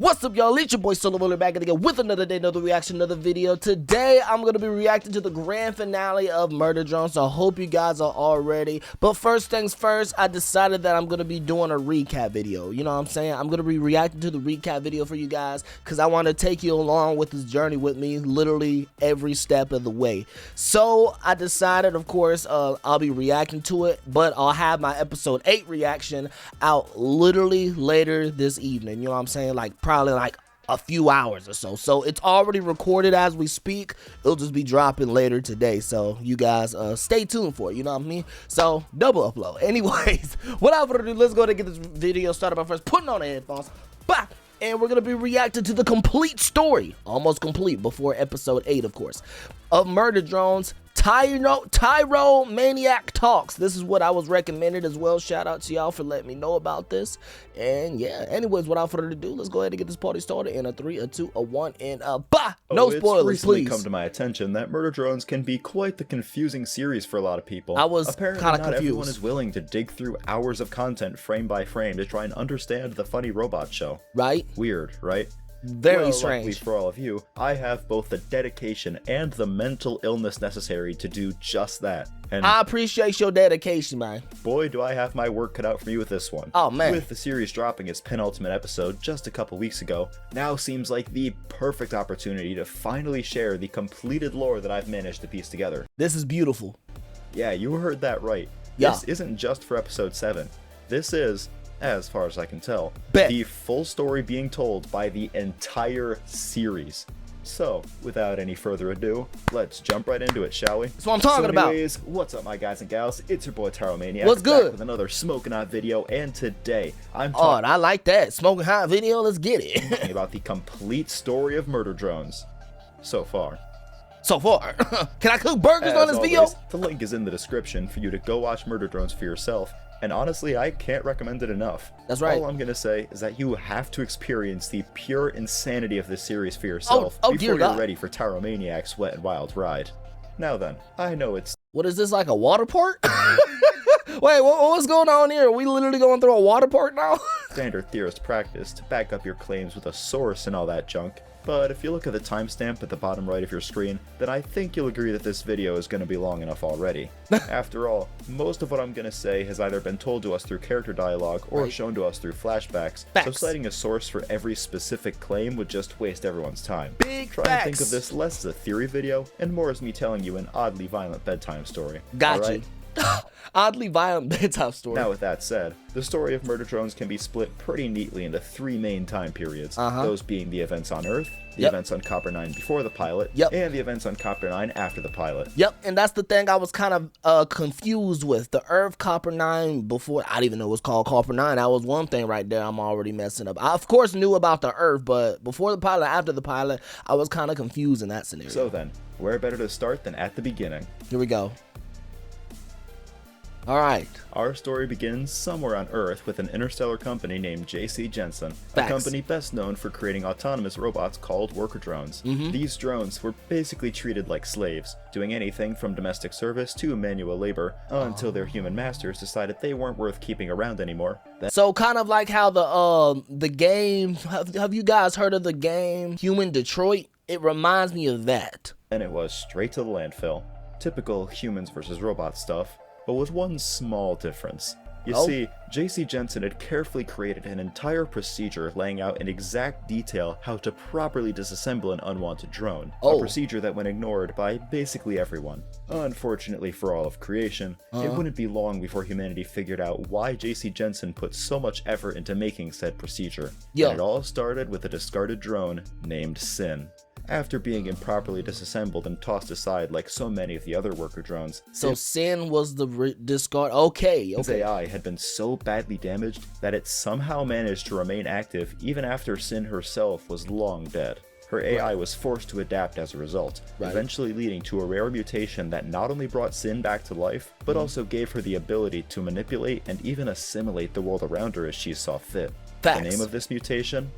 What's up, y'all? It's your boy SolarVolar back again with another day, another reaction, another video. Today, I'm going to be reacting to the grand finale of Murder Drone, so I hope you guys are all ready. But first things first, I decided that I'm going to be doing a recap video. You know what I'm saying? I'm going to be reacting to the recap video for you guys because I want to take you along with this journey with me literally every step of the way. So, I decided, of course, I'll be reacting to it, but I'll have my episode 8 reaction out literally later this evening. You know what I'm saying? Like, probably like a few hours or so. So it's already recorded as we speak. It'll just be dropping later today. So you guys stay tuned for it. You know what I mean? So double upload. Anyways, without further ado, let's go ahead and get this video started by first putting on the headphones. Bah! And we're going to be reacting to the complete story, almost complete before episode 8, of course, of Murder Drone's Tyro Maniac Talks. This is what I was recommended as well. Shout out to y'all for letting me know about this. And yeah, anyways, without further ado, let's go ahead and get this party started in a 3, a 2, a 1, and a bah! No spoilers, it's recently please. Come to my attention that Murder Drones can be quite the confusing series for a lot of people. I was kind of confused. Everyone is willing to dig through hours of content frame by frame to try and understand the funny robot show. Right? Weird, right? Very strange. Luckily for all of you, I have both the dedication and the mental illness necessary to do just that. And I appreciate your dedication, man. Boy, do I have my work cut out for me with this one. Oh, man. With the series dropping its penultimate episode just a couple weeks ago, now seems like the perfect opportunity to finally share the completed lore that I've managed to piece together. This is beautiful. Yeah, you heard that right. Yeah. This isn't just for episode 7. This is, as far as I can tell, Bet. the full story being told by the entire series. So, without any further ado, let's jump right into it, shall we? That's what I'm talking about. Anyways, what's up, my guys and gals? It's your boy Tyro Maniac. What's good? Back with another smoking hot video, and today I'm Oh, talking I like that. Smoking hot video. Let's get it. about the complete story of Murder Drones. So far. So far. Can I cook burgers on this video? The link is in the description for you to go watch Murder Drones for yourself. And honestly, I can't recommend it enough. That's right. All I'm going to say is that you have to experience the pure insanity of this series for yourself dear before God. you're ready for Tyro Maniac's Wet and Wild ride. Now then, I know it's What is this, like a water park? Wait, what's going on here? Are we literally going through a water park now? standard theorist practice to back up your claims with a source and all that junk. But if you look at the timestamp at the bottom right of your screen, then I think you'll agree that this video is going to be long enough already. After all, most of what I'm going to say has either been told to us through character dialogue or shown to us through flashbacks, so citing a source for every specific claim would just waste everyone's time. Big Try and think of this less as a theory video and more as me telling you an oddly violent bedtime story. Got Alright? you. Oddly violent bedtime story. Now with that said, the story of Murder Drones can be split pretty neatly into 3 main time periods, those being the events on Earth, the events on Copper 9 before the pilot, and the events on Copper 9 after the pilot. Yep, and that's the thing I was kind of confused with. The Earth Copper 9 before, I didn't even know it was called Copper 9. That was one thing right there I'm already messing up. I, of course, knew about the Earth, but before the pilot, after the pilot, I was kind of confused in that scenario. So then, where better to start than at the beginning? Here we go. Alright. Our story begins somewhere on Earth with an interstellar company named J.C. Jensen, Facts. a company best known for creating autonomous robots called worker drones. These drones were basically treated like slaves, doing anything from domestic service to manual labor, until their human masters decided they weren't worth keeping around anymore. So kind of like how the game, have you guys heard of the game Human Detroit? It reminds me of that. And it was straight to the landfill. Typical humans versus robots stuff. But with one small difference. You see, J.C. Jensen had carefully created an entire procedure laying out in exact detail how to properly disassemble an unwanted drone. A procedure that went ignored by basically everyone. Unfortunately for all of creation, it wouldn't be long before humanity figured out why J.C. Jensen put so much effort into making said procedure. And it all started with a discarded drone named Sin. After being improperly disassembled and tossed aside like so many of the other worker drones. So Sin was the discard. Okay. His AI had been so badly damaged that it somehow managed to remain active even after Sin herself was long dead. Her AI was forced to adapt as a result, eventually leading to a rare mutation that not only brought Sin back to life, but also gave her the ability to manipulate and even assimilate the world around her as she saw fit. Facts. The name of this mutation?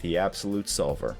The Absolute Solver.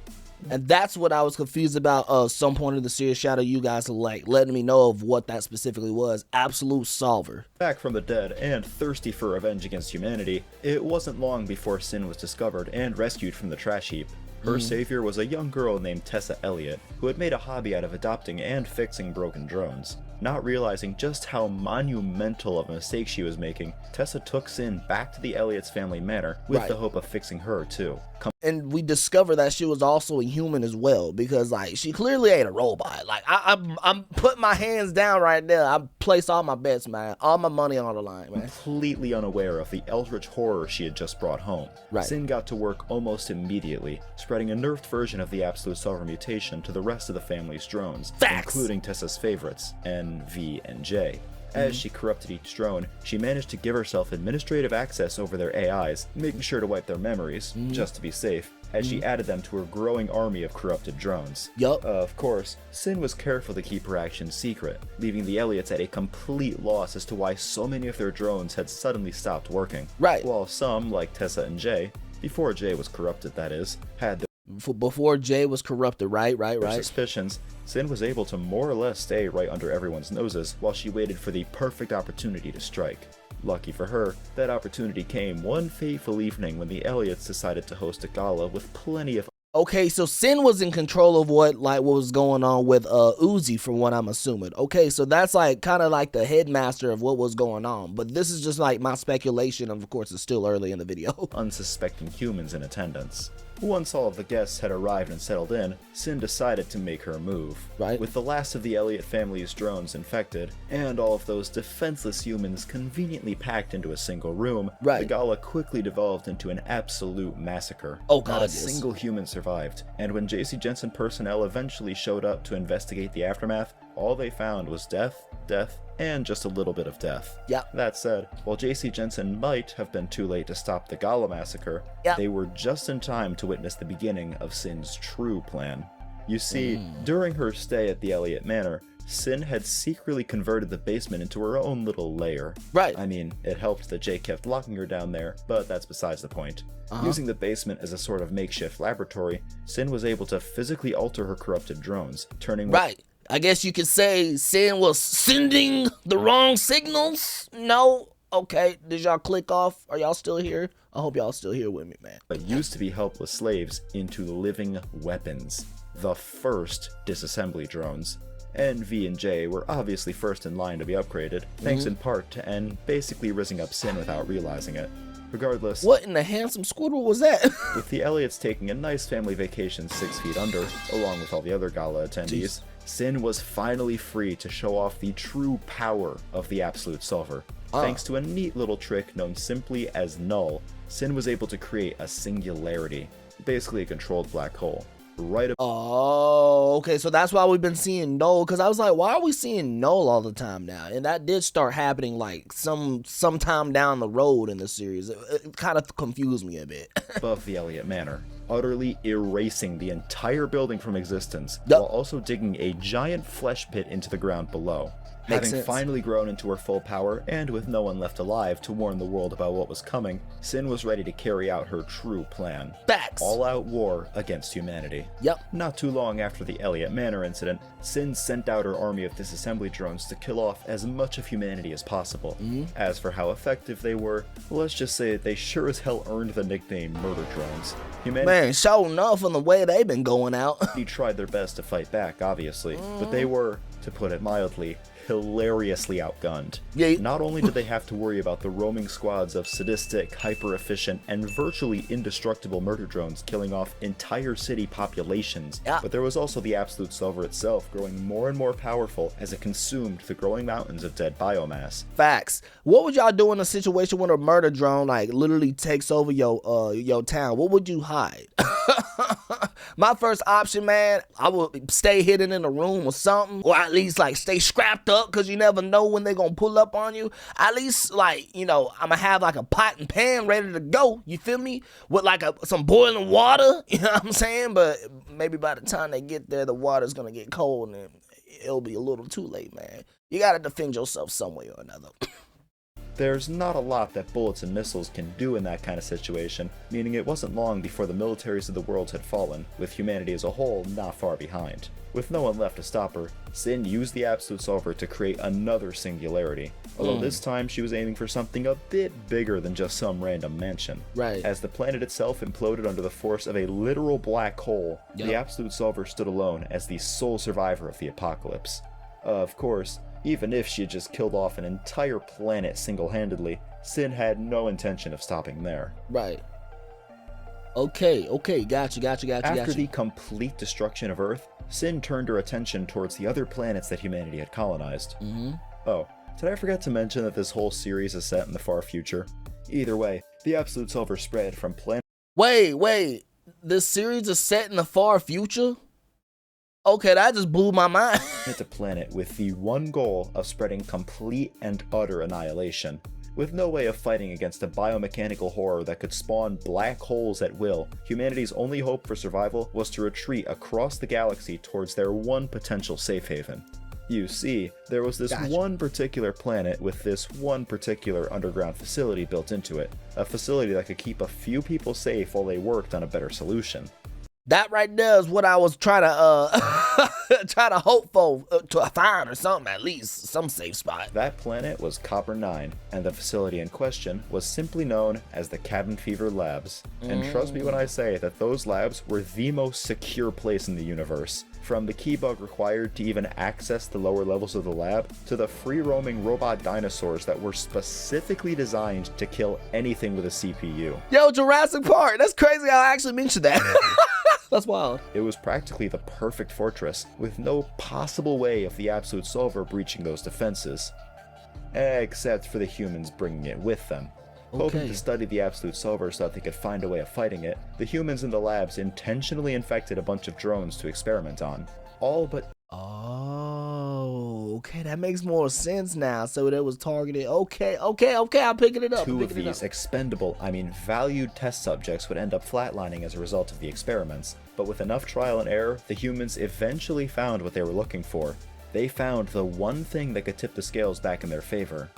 And that's what I was confused about. Some point in the series, shout out you guys like letting me know of what that specifically was. Absolute solver. Back from the dead and thirsty for revenge against humanity, it wasn't long before Sin was discovered and rescued from the trash heap. Her savior was a young girl named Tessa Elliott, who had made a hobby out of adopting and fixing broken drones. Not realizing just how monumental of a mistake she was making, Tessa took Sin back to the Elliott's family manor with the hope of fixing her too. And we discovered that she was also a human as well, because like she clearly ain't a robot. Like I'm putting my hands down right now. I place all my bets, man. All my money on the line, man. Completely unaware of the eldritch horror she had just brought home, Sin got to work almost immediately, spreading a nerfed version of the Absolute Solver mutation to the rest of the family's drones, including Tessa's favorites, N, V, and J. As she corrupted each drone, she managed to give herself administrative access over their AIs, making sure to wipe their memories, just to be safe, as she added them to her growing army of corrupted drones. Of course, Sin was careful to keep her actions secret, leaving the Elliots at a complete loss as to why so many of their drones had suddenly stopped working. While some, like Tessa and Jay, before Jay was corrupted that is, had before Jay was corrupted, right. suspicions, Sin was able to more or less stay right under everyone's noses while she waited for the perfect opportunity to strike. Lucky for her, that opportunity came one fateful evening when the Elliots decided to host a gala with plenty of... Okay, so Sin was in control of what was going on with Uzi, from what I'm assuming. Okay, so that's like kind of like the headmaster of what was going on, but this is just like my speculation, and of course it's still early in the video. Unsuspecting humans in attendance. Once all of the guests had arrived and settled in, Sin decided to make her move. With the last of the Elliott family's drones infected, and all of those defenseless humans conveniently packed into a single room, the gala quickly devolved into an absolute massacre. Not a single human survived, and when JC Jensen personnel eventually showed up to investigate the aftermath, all they found was death, and just a little bit of death. That said, while JC Jensen might have been too late to stop the gala massacre, they were just in time to witness the beginning of Sin's true plan. You see, during her stay at the Elliott Manor, Sin had secretly converted the basement into her own little lair. I mean, it helped that Jay kept locking her down there, but that's besides the point. Using the basement as a sort of makeshift laboratory, Sin was able to physically alter her corrupted drones, turning... I guess you could say Sin was sending the wrong signals? No? Okay, did y'all click off? Are y'all still here? I hope y'all still here with me, man. But used to be helpless slaves into living weapons. The first disassembly drones. N, V, and J were obviously first in line to be upgraded, thanks in part to N basically rising up Sin without realizing it. Regardless, what in the handsome squirrel was that? With the Elliots taking a nice family vacation 6 feet under, along with all the other gala attendees, Sin was finally free to show off the true power of the Absolute Solver. Thanks to a neat little trick known simply as Null, Sin was able to create a singularity, basically a controlled black hole. Oh, okay, so that's why we've been seeing Null, because I was like, why are we seeing Null all the time now? And that did start happening like sometime down the road in the series. It kind of confused me a bit. Above the Elliott Manor, utterly erasing the entire building from existence, while also digging a giant flesh pit into the ground below. Having finally grown into her full power, and with no one left alive to warn the world about what was coming, Sin was ready to carry out her true plan. All-out war against humanity. Not too long after the Elliott Manor incident, Sin sent out her army of disassembly drones to kill off as much of humanity as possible. As for how effective they were, let's just say that they sure as hell earned the nickname Murder Drones. Man, sure enough, on the way they've been going out. He tried their best to fight back, obviously, but they were, to put it mildly, hilariously outgunned. Not only did they have to worry about the roaming squads of sadistic, hyper-efficient, and virtually indestructible murder drones killing off entire city populations, but there was also the Absolute Solver itself growing more and more powerful as it consumed the growing mountains of dead biomass. Facts. What would y'all do in a situation when a murder drone like literally takes over your town? What would you hide? My first option, man, I would stay hidden in a room or something, or at least like stay scrapped up, because you never know when they're gonna pull up on you. At least, like, you know, I'm gonna have like a pot and pan ready to go, you feel me, with like some boiling water, you know what I'm saying? But maybe by the time they get there, the water's gonna get cold and it'll be a little too late, man. You gotta defend yourself some way or another. There's not a lot that bullets and missiles can do in that kind of situation, meaning it wasn't long before the militaries of the world had fallen, with humanity as a whole not far behind. With no one left to stop her, Sin used the Absolute Solver to create another singularity, although this time she was aiming for something a bit bigger than just some random mansion. Right. As the planet itself imploded under the force of a literal black hole, the Absolute Solver stood alone as the sole survivor of the apocalypse. Of course, even if she had just killed off an entire planet single-handedly, Sin had no intention of stopping there. Right. Okay, gotcha. After the complete destruction of Earth, Sin turned her attention towards the other planets that humanity had colonized. Oh, did I forget to mention that this whole series is set in the far future? Either way, the Absolute Solver spread from planet... Wait, this series is set in the far future? Okay, that just blew my mind. ...to planet with the one goal of spreading complete and utter annihilation. With no way of fighting against a biomechanical horror that could spawn black holes at will, humanity's only hope for survival was to retreat across the galaxy towards their one potential safe haven. You see, there was this one particular planet with this one particular underground facility built into it, a facility that could keep a few people safe while they worked on a better solution. That right there is what I was trying to try to hope for to find, or something, at least some safe spot. That planet was Copper 9, and the facility in question was simply known as the Cabin Fever Labs. And trust me when I say that those labs were the most secure place in the universe. From the key bug required to even access the lower levels of the lab, to the free-roaming robot dinosaurs that were specifically designed to kill anything with a CPU. Yo, Jurassic Park, that's crazy how I actually mentioned that. That's wild. It was practically the perfect fortress, with no possible way of the Absolute Solver breaching those defenses. Except for the humans bringing it with them. Hoping to study the Absolute Solver so that they could find a way of fighting it, the humans in the labs intentionally infected a bunch of drones to experiment on. All but... Oh, okay, that makes more sense now. So it was targeted. Okay, I'm picking it up. Two of these expendable, valued test subjects would end up flatlining as a result of the experiments. But with enough trial and error, the humans eventually found what they were looking for. They found the one thing that could tip the scales back in their favor.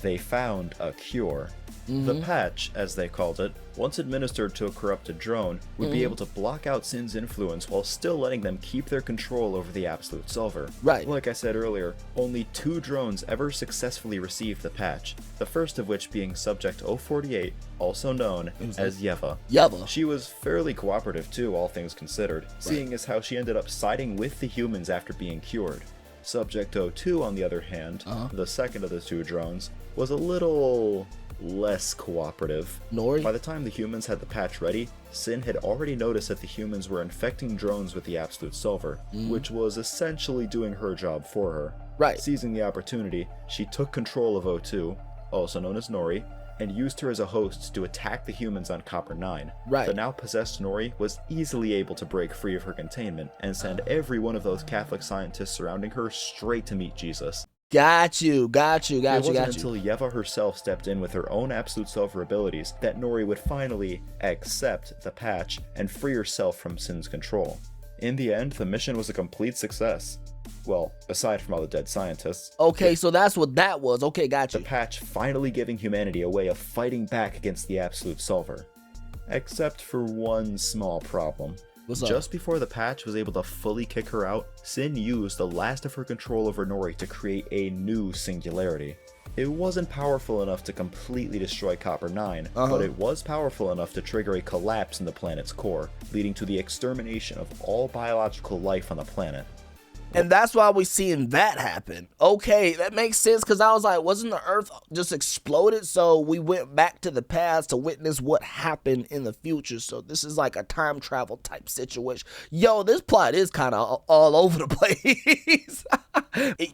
They found a cure. The patch, as they called it, once administered to a corrupted drone, would be able to block out Sin's influence while still letting them keep their control over the Absolute Solver. Right. Like I said earlier, only 2 drones ever successfully received the patch, the first of which being Subject 048, also known as Yeva. She was fairly cooperative too, all things considered, seeing as how she ended up siding with the humans after being cured. Subject 02, on the other hand, the second of the 2 drones, was a little less cooperative. Nori? By the time the humans had the patch ready, Sin had already noticed that the humans were infecting drones with the Absolute Solver, which was essentially doing her job for her. Right. Seizing the opportunity, she took control of O2, also known as Nori, and used her as a host to attack the humans on Copper 9. Right. The now possessed Nori was easily able to break free of her containment and send every one of those Catholic scientists surrounding her straight to meet Jesus. Got you. It wasn't until Yeva herself stepped in with her own Absolute Solver abilities that Nori would finally accept the patch and free herself from Sin's control. In the end, the mission was a complete success. Well, aside from all the dead scientists. Okay, so that's what that was. Okay, got you. The patch finally giving humanity a way of fighting back against the Absolute Solver. Except for one small problem. What's up? Just before the patch was able to fully kick her out, Sin used the last of her control over Nori to create a new singularity. It wasn't powerful enough to completely destroy Copper 9, but it was powerful enough to trigger a collapse in the planet's core, leading to the extermination of all biological life on the planet. And that's why we're seeing that happen. Okay, that makes sense, because I was like, wasn't the Earth just exploded? So we went back to the past to witness what happened in the future. So this is like a time travel type situation. Yo, this plot is kind of all over the place.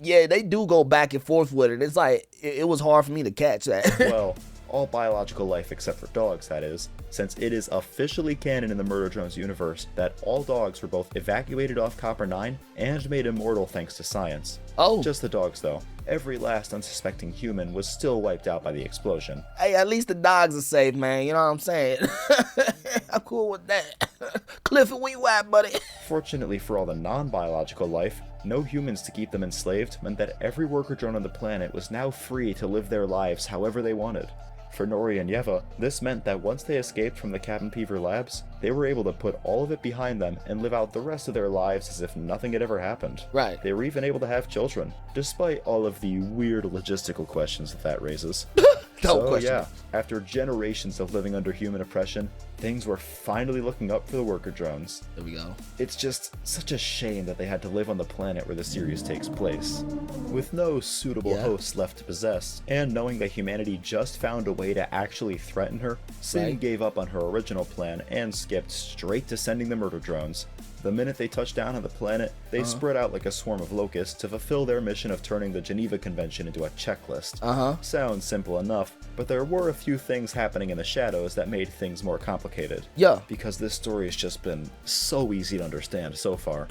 Yeah, they do go back and forth with it. It's like, it was hard for me to catch that. Well, all biological life except for dogs, that is, since it is officially canon in the Murder Drones universe that all dogs were both evacuated off Copper 9 and made immortal thanks to science. Oh. Just the dogs, though. Every last unsuspecting human was still wiped out by the explosion. Hey, at least the dogs are safe, man. You know what I'm saying? I'm cool with that. Clifford, where you at, buddy? Fortunately for all the non-biological life, no humans to keep them enslaved meant that every worker drone on the planet was now free to live their lives however they wanted. For Nori and Yeva, this meant that once they escaped from the Cabin Fever labs, they were able to put all of it behind them and live out the rest of their lives as if nothing had ever happened. Right. They were even able to have children, despite all of the weird logistical questions that raises. Yeah, after generations of living under human oppression, things were finally looking up for the worker drones. There we go. It's just such a shame that they had to live on the planet where the series takes place. With no suitable hosts left to possess, and knowing that humanity just found a way to actually threaten her, Sin gave up on her original plan and skipped straight to sending the murder drones. The minute they touched down on the planet, they spread out like a swarm of locusts to fulfill their mission of turning the Geneva Convention into a checklist. Sounds simple enough, but there were a few things happening in the shadows that made things more complicated. Yeah. Because this story has just been so easy to understand so far.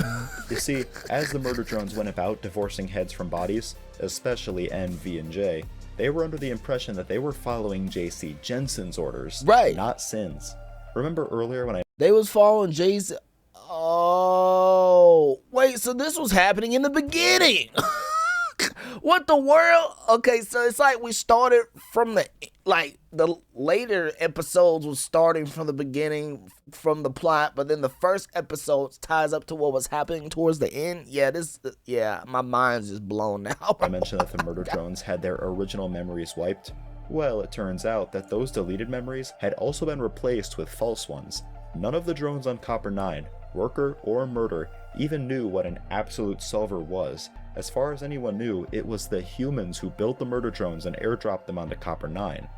You see, as the murder drones went about divorcing heads from bodies, especially N, V, and J, they were under the impression that they were following J.C. Jensen's orders, not Sin's. Remember earlier when They was following Jay's... Oh, wait, so this was happening in the beginning. What the world? Okay, so it's like we started from the later episodes was starting from the beginning, from the plot, but then the first episodes ties up to what was happening towards the end. Yeah, my mind's just blown now. I mentioned that the murder drones had their original memories wiped. Well, it turns out that those deleted memories had also been replaced with false ones. None of the drones on Copper 9, worker or murder, even knew what an absolute solver was. As far as anyone knew, it was the humans who built the murder drones and airdropped them onto Copper 9.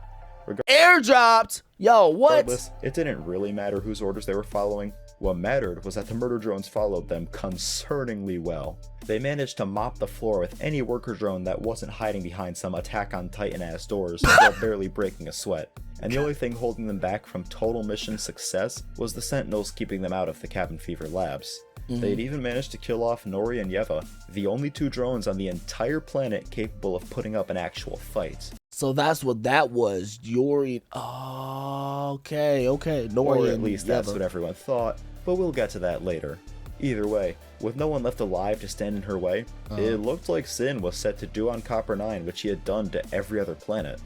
Airdropped? Yo, what? Regardless, it didn't really matter whose orders they were following. What mattered was that the murder drones followed them concerningly well. They managed to mop the floor with any worker drone that wasn't hiding behind some Attack on Titan-ass doors while barely breaking a sweat. And the only thing holding them back from total mission success was the Sentinels keeping them out of the Cabin Fever labs. They'd even managed to kill off Nori and Yeva, the only two drones on the entire planet capable of putting up an actual fight. So that's what that was. Yori. Oh, okay. Nori, or at least that's what everyone thought, but we'll get to that later. Either way, with no one left alive to stand in her way, it looked like Sin was set to do on Copper 9 what she had done to every other planet.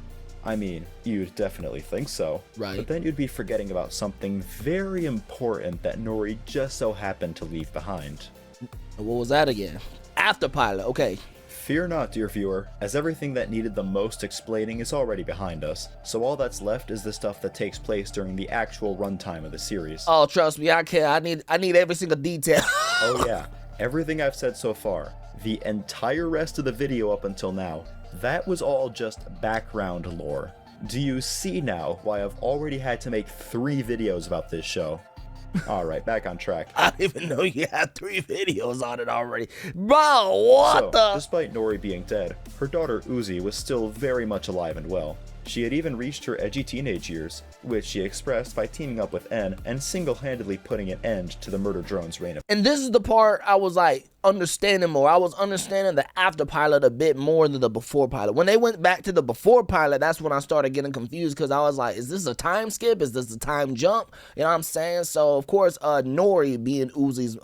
I mean, you'd definitely think so, but then you'd be forgetting about something very important that Nori just so happened to leave behind. What was that again? Afterpilot, okay. Fear not, dear viewer, as everything that needed the most explaining is already behind us, so all that's left is the stuff that takes place during the actual runtime of the series. Oh, trust me, I care. I need every single detail. Oh yeah, everything I've said so far, the entire rest of the video up until now, that was all just background lore. Do you see now why I've already had to make 3 videos about this show? Alright, back on track. I didn't even know you had 3 videos on it already. Bro, what the? Despite Nori being dead, her daughter Uzi was still very much alive and well. She had even reached her edgy teenage years, which she expressed by teaming up with N and single-handedly putting an end to the murder drone's reign of... And this is the part I was like understanding more. I was understanding the after pilot a bit more than the before pilot. When they went back to the before pilot, that's when I started getting confused, because I was like, is this a time skip? Is this a time jump? You know what I'm saying? So of course, Nori being Uzi's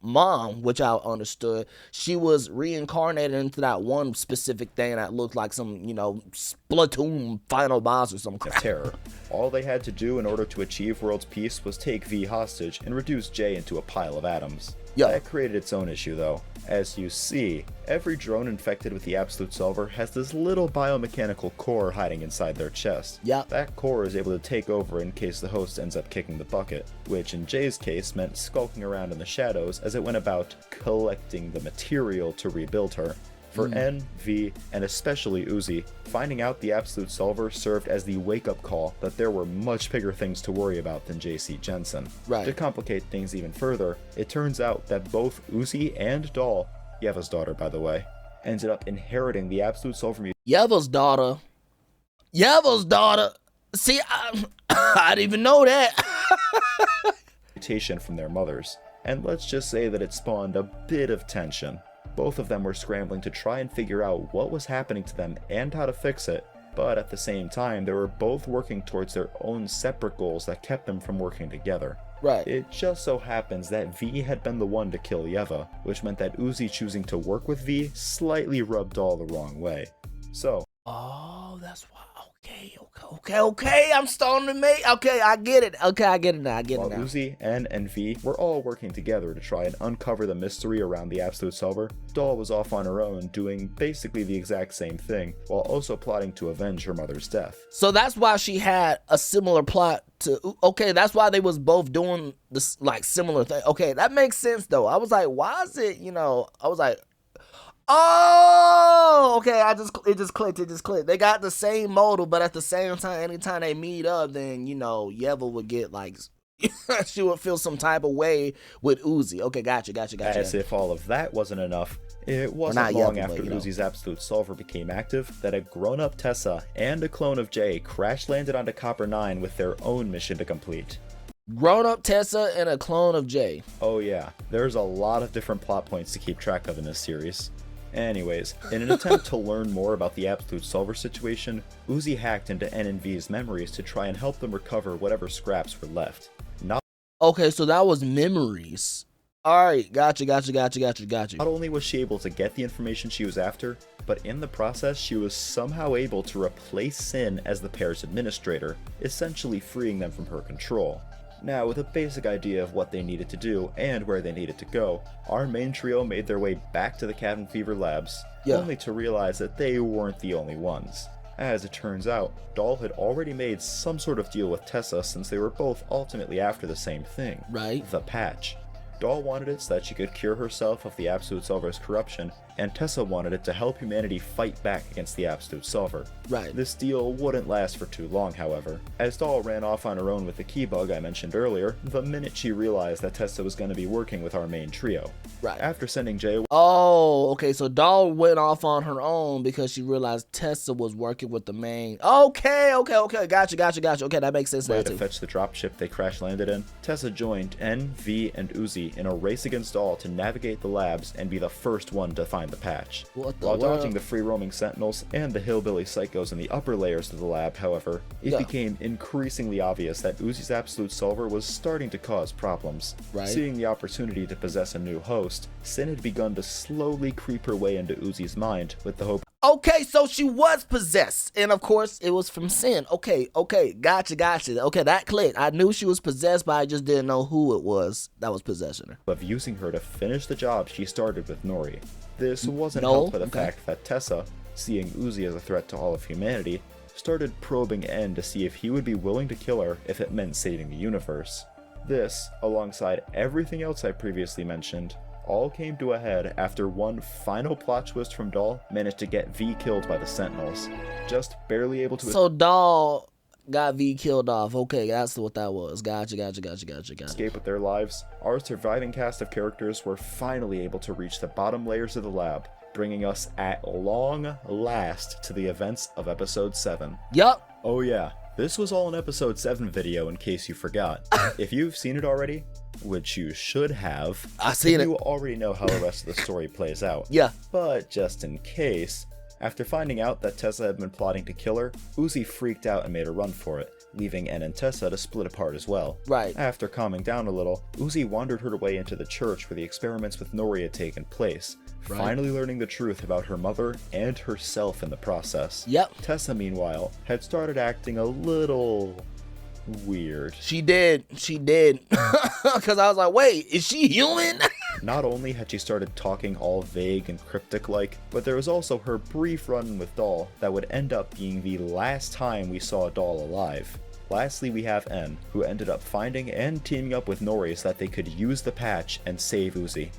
mom, which I understood, she was reincarnated into that one specific thing that looked like some Splatoon final boss or some crap. Terror. All they had to do in order to achieve world's peace was take V hostage and reduce J into a pile of atoms. That created its own issue though. As you see, every drone infected with the Absolute Solver has this little biomechanical core hiding inside their chest. That core is able to take over in case the host ends up kicking the bucket, which in Jay's case meant skulking around in the shadows as it went about collecting the material to rebuild her. For N, V, and especially Uzi, finding out the Absolute Solver served as the wake-up call that there were much bigger things to worry about than J.C. Jensen. To complicate things even further, it turns out that both Uzi and Doll, Yeva's daughter by the way, ended up inheriting the Absolute Solver Yeva's daughter? See, I didn't even know that. mutation from their mothers. And let's just say that it spawned a bit of tension. Both of them were scrambling to try and figure out what was happening to them and how to fix it, but at the same time they were both working towards their own separate goals that kept them from working together. Right. It just so happens that V had been the one to kill Yeva, which meant that Uzi choosing to work with V slightly rubbed Doll the wrong way. So, Oh, that's why. Okay. I'm starting to make. Okay, I get it. Okay, I get it now. while Uzi, N, and V were all working together to try and uncover the mystery around the Absolute Solver, Doll was off on her own doing basically the exact same thing, while also plotting to avenge her mother's death. So that's why she had a similar plot to. Okay, that's why they was both doing this like similar thing. Okay, that makes sense though. I was like, why is it? I was like, oh, okay. It just clicked. They got the same motive, but at the same time, anytime they meet up, then Yeva would get like, she would feel some type of way with Uzi. Okay, gotcha. As if all of that wasn't enough, it wasn't long after Uzi's Absolute Solver became active that a grown-up Tessa and a clone of Jay crash-landed onto Copper 9 with their own mission to complete. Grown-up Tessa and a clone of Jay. Oh yeah, there's a lot of different plot points to keep track of in this series. Anyways, in an attempt to learn more about the Absolute Solver situation, Uzi hacked into N and V's memories to try and help them recover whatever scraps were left. Okay, so that was memories. Alright, gotcha. Not only was she able to get the information she was after, but in the process she was somehow able to replace Sin as the pair's administrator, essentially freeing them from her control. Now, with a basic idea of what they needed to do and where they needed to go, our main trio made their way back to the Cabin Fever labs, only to realize that they weren't the only ones. As it turns out, Doll had already made some sort of deal with Tessa since they were both ultimately after the same thing, the patch. Doll wanted it so that she could cure herself of the Absolute Solver's corruption, and Tessa wanted it to help humanity fight back against the Absolute Solver. This deal wouldn't last for too long, however, as Doll ran off on her own with the key bug I mentioned earlier the minute she realized that Tessa was going to be working with our main trio. After sending Jay... Oh, okay, so Doll went off on her own because she realized Tessa was working with the main... Okay, gotcha. Okay, that makes sense now to fetch the dropship they crash-landed in, Tessa joined N, V, and Uzi in a race against Doll to navigate the labs and be the first one to find the patch. While dodging the free-roaming sentinels and the hillbilly psychos in the upper layers of the lab, however, it became increasingly obvious that Uzi's Absolute Solver was starting to cause problems. Seeing the opportunity to possess a new host, Sin had begun to slowly creep her way into Uzi's mind with the hope... Okay, so she was possessed, and of course it was from Sin. Okay, gotcha. Okay, that clicked. I knew she was possessed, but I just didn't know who it was that was possessing her. Of using her to finish the job she started with Nori. This wasn't helped by the fact that Tessa, seeing Uzi as a threat to all of humanity, started probing N to see if he would be willing to kill her if it meant saving the universe. This, alongside everything else I previously mentioned, all came to a head after one final plot twist from Doll managed to get V killed by the Sentinels. Just barely able to... So Doll got V killed off. Okay, that's what that was. Gotcha. Escape with their lives. Our surviving cast of characters were finally able to reach the bottom layers of the lab, bringing us at long last to the events of episode 7. Yup. Oh yeah, this was all an episode 7 video in case you forgot. If you've seen it already, which you should have, you already know how the rest of the story plays out. But just in case, after finding out that Tessa had been plotting to kill her, Uzi freaked out and made a run for it, leaving N and Tessa to split apart as well. After calming down a little, Uzi wandered her way into the church where the experiments with Nori had taken place, finally learning the truth about her mother and herself in the process. Tessa, meanwhile, had started acting a little... weird. She did. Because I was like, wait, is she human? Not only had she started talking all vague and cryptic-like, but there was also her brief run with Doll that would end up being the last time we saw Doll alive. Lastly, we have N, who ended up finding and teaming up with Nori so that they could use the patch and save Uzi.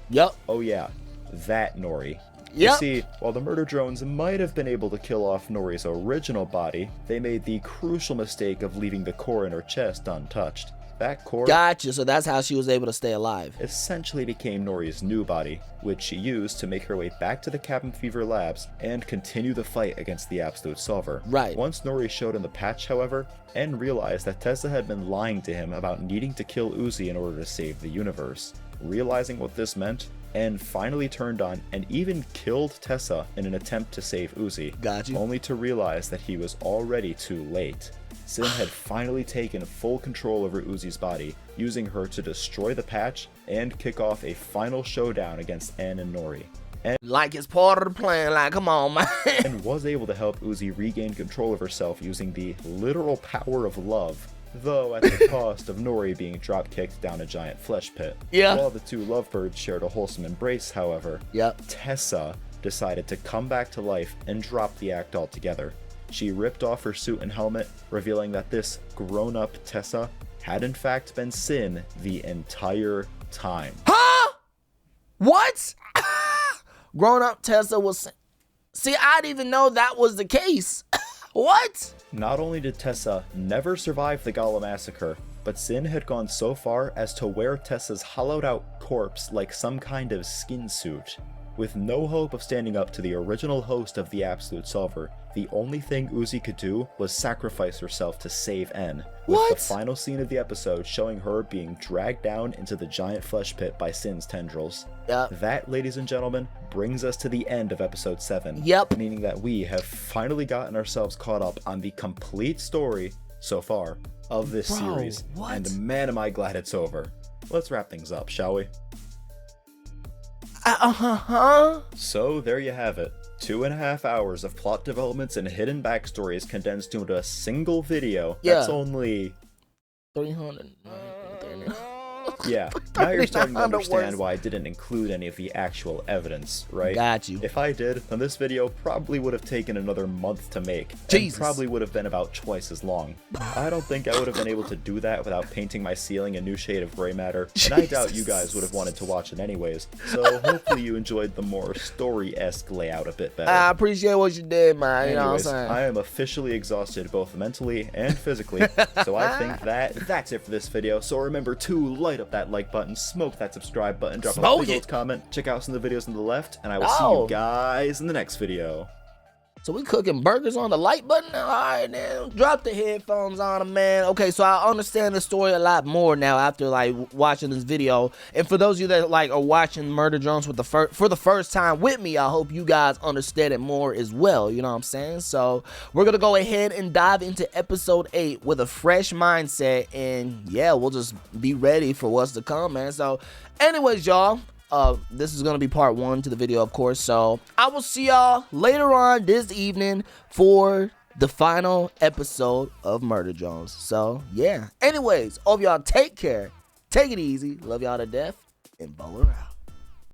Oh yeah, that Nori. You see, while the murder drones might have been able to kill off Nori's original body, they made the crucial mistake of leaving the core in her chest untouched. That core... Gotcha, so that's how she was able to stay alive. Essentially became Nori's new body, which she used to make her way back to the Cabin Fever labs and continue the fight against the Absolute Solver. Once Nori showed him the patch, however, N realized that Tessa had been lying to him about needing to kill Uzi in order to save the universe. Realizing what this meant, and finally turned on and even killed Tessa in an attempt to save Uzi, Got you. only to realize that he was already too late. Sin had finally taken full control over Uzi's body, using her to destroy the patch and kick off a final showdown against Ann and Nori. Like it's part of the plan, like, come on, man. And was able to help Uzi regain control of herself using the literal power of love, though at the cost of Nori being drop-kicked down a giant flesh pit. Yeah. While the two lovebirds shared a wholesome embrace, however, Yep. Tessa decided to come back to life and drop the act altogether. She ripped off her suit and helmet, revealing that this grown-up Tessa had in fact been Sin the entire time. Huh? What? Grown up Tessa was... See, I didn't even know that was the case. What? Not only did Tessa never survive the Gala massacre, but Sin had gone so far as to wear Tessa's hollowed out corpse like some kind of skin suit. With no hope of standing up to the original host of the Absolute Solver, the only thing Uzi could do was sacrifice herself to save N, with What? the final scene of the episode showing her being dragged down into the giant flesh pit by Sin's tendrils. Yep. That, ladies and gentlemen, brings us to the end of episode 7. Yep. Meaning that we have finally gotten ourselves caught up on the complete story, so far, of this Bro, series. what? And man, am I glad it's over. Let's wrap things up, shall we? So there you have it. 2.5 hours of plot developments and hidden backstories condensed into a single video. Yeah. That's only... 300. Yeah, now you're starting to 300 understand words. why I didn't include any of the actual evidence, right? Got you. If I did, then this video probably would have taken another month to make. Jesus. And probably would have been about twice as long. I don't think I would have been able to do that without painting my ceiling a new shade of gray matter, and I doubt you guys would have wanted to watch it anyways. So hopefully you enjoyed the more story-esque layout a bit better. I appreciate what you did, man. You know what I'm Anyways, saying? I am officially exhausted both mentally and physically, so I think that's it for this video. So remember to light up that like button, smoke that subscribe button, drop a Smoke big it. old comment, check out some of the videos on the left, and I will see Oh. you guys in the next video. So we cooking burgers on the like button? All right, now drop the headphones on them, man. Okay, so I understand the story a lot more now after like watching this video. And for those of you that like are watching Murder Drones with for the first time with me, I hope you guys understand it more as well. You know what I'm saying? So we're gonna go ahead and dive into episode 8 with a fresh mindset, and yeah, we'll just be ready for what's to come, man. So, anyways, y'all. This is gonna be part 1 to the video, of course, so I will see y'all later on this evening for the final episode of Murder Drones. So yeah, anyways, hope y'all take care, take it easy, love y'all to death, and Bowler out.